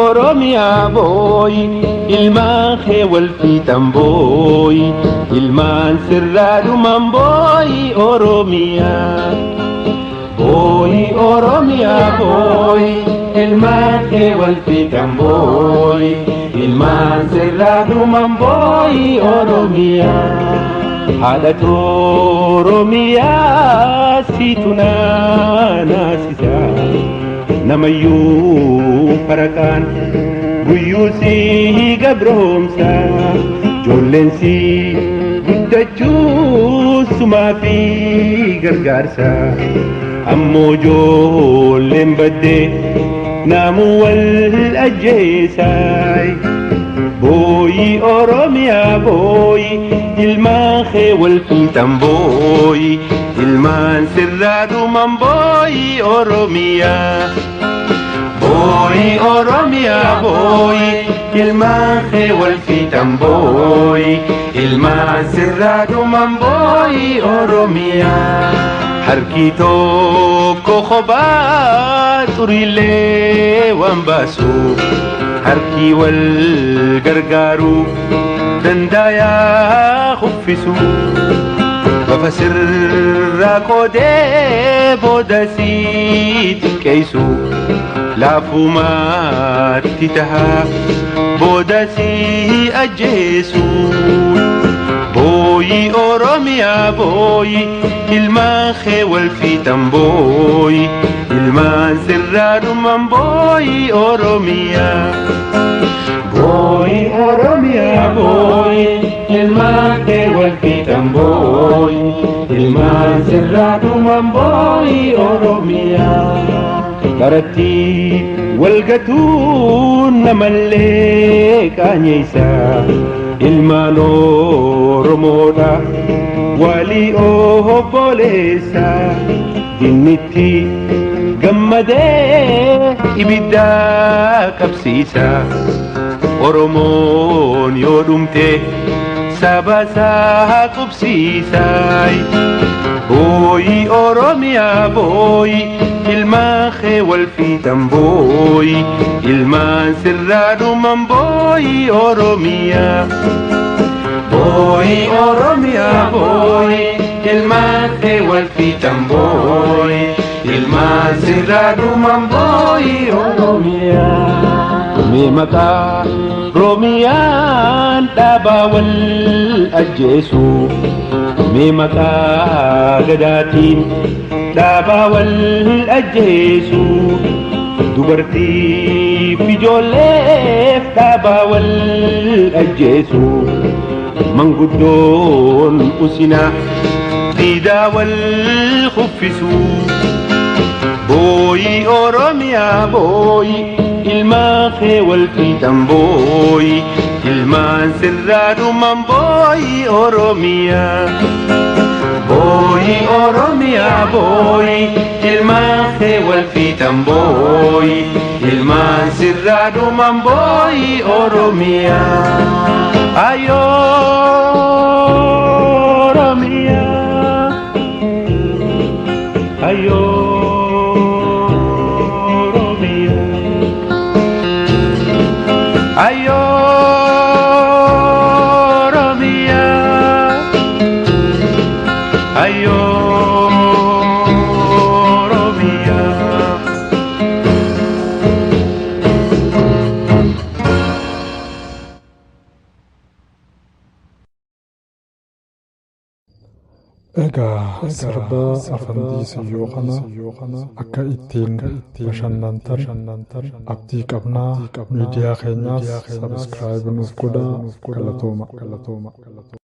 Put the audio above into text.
Oromia boy, ilman khewal fitan boy, ilman sirradu man boy Oromia. Boy Oromia boy, ilman khewal fitan boy, ilman sirradu man boy Oromia. Hadat Oromia situna nasisa. Namayu parakan buyusi gabromsa jollensi guddachu sumafi gargarsa ammo jollen badde namu wal ajesai boy Oromia boy ilman khewal fitan boy ilman sirradu man boy Oromia. Boy Oromia boy, ilman khewal fitan boy, ilman sirradu man boy Oromia. Harki tokko khoba turile wambasu, harki wal gargaru dandaya khuffisu. Bafasir rakode bodasi tikaisu. لافوما تتها بودسي أجيسو بوي أوروميا بوي ilman khewal fitan boy ilman sirradu man boy Oromia boy Oromia boy ilman khewal fitan boy ilman sirradu man boy Oromia Karati walgatun namalle kanyisa ilman Oromoda wali obbolesa jinniti gammade ibidda qabsiisa Oromoon yoo dhumte saba isaa qubsiisay boy Oromia boy ilman khewal fitan boy ilman sirradu man boy Oromia boy Oromia boy ilman khewal fitan boy ilman sirradu man boy Oromia mimaka Romian dabawal ajesu mimaka gadatin dabawal ajesu dubarti fijolef dabawal ajesu manguddon usina didawal khuffisu boy Oromia boy ilman khewal fitan boy ilman sirradu man boy Oromia boy Oromia boy ilman khewal fitan boy ilman sirradu man boy Oromia ayo Oromia ayo Oromia ayo Oromia ayo Oromia Egaa sirba afandiisa yoo kana akka ittiin bashannantan abdii qabnaa miidiyaa keenyaaf sabskiraayib nuuf godhaa galatooma.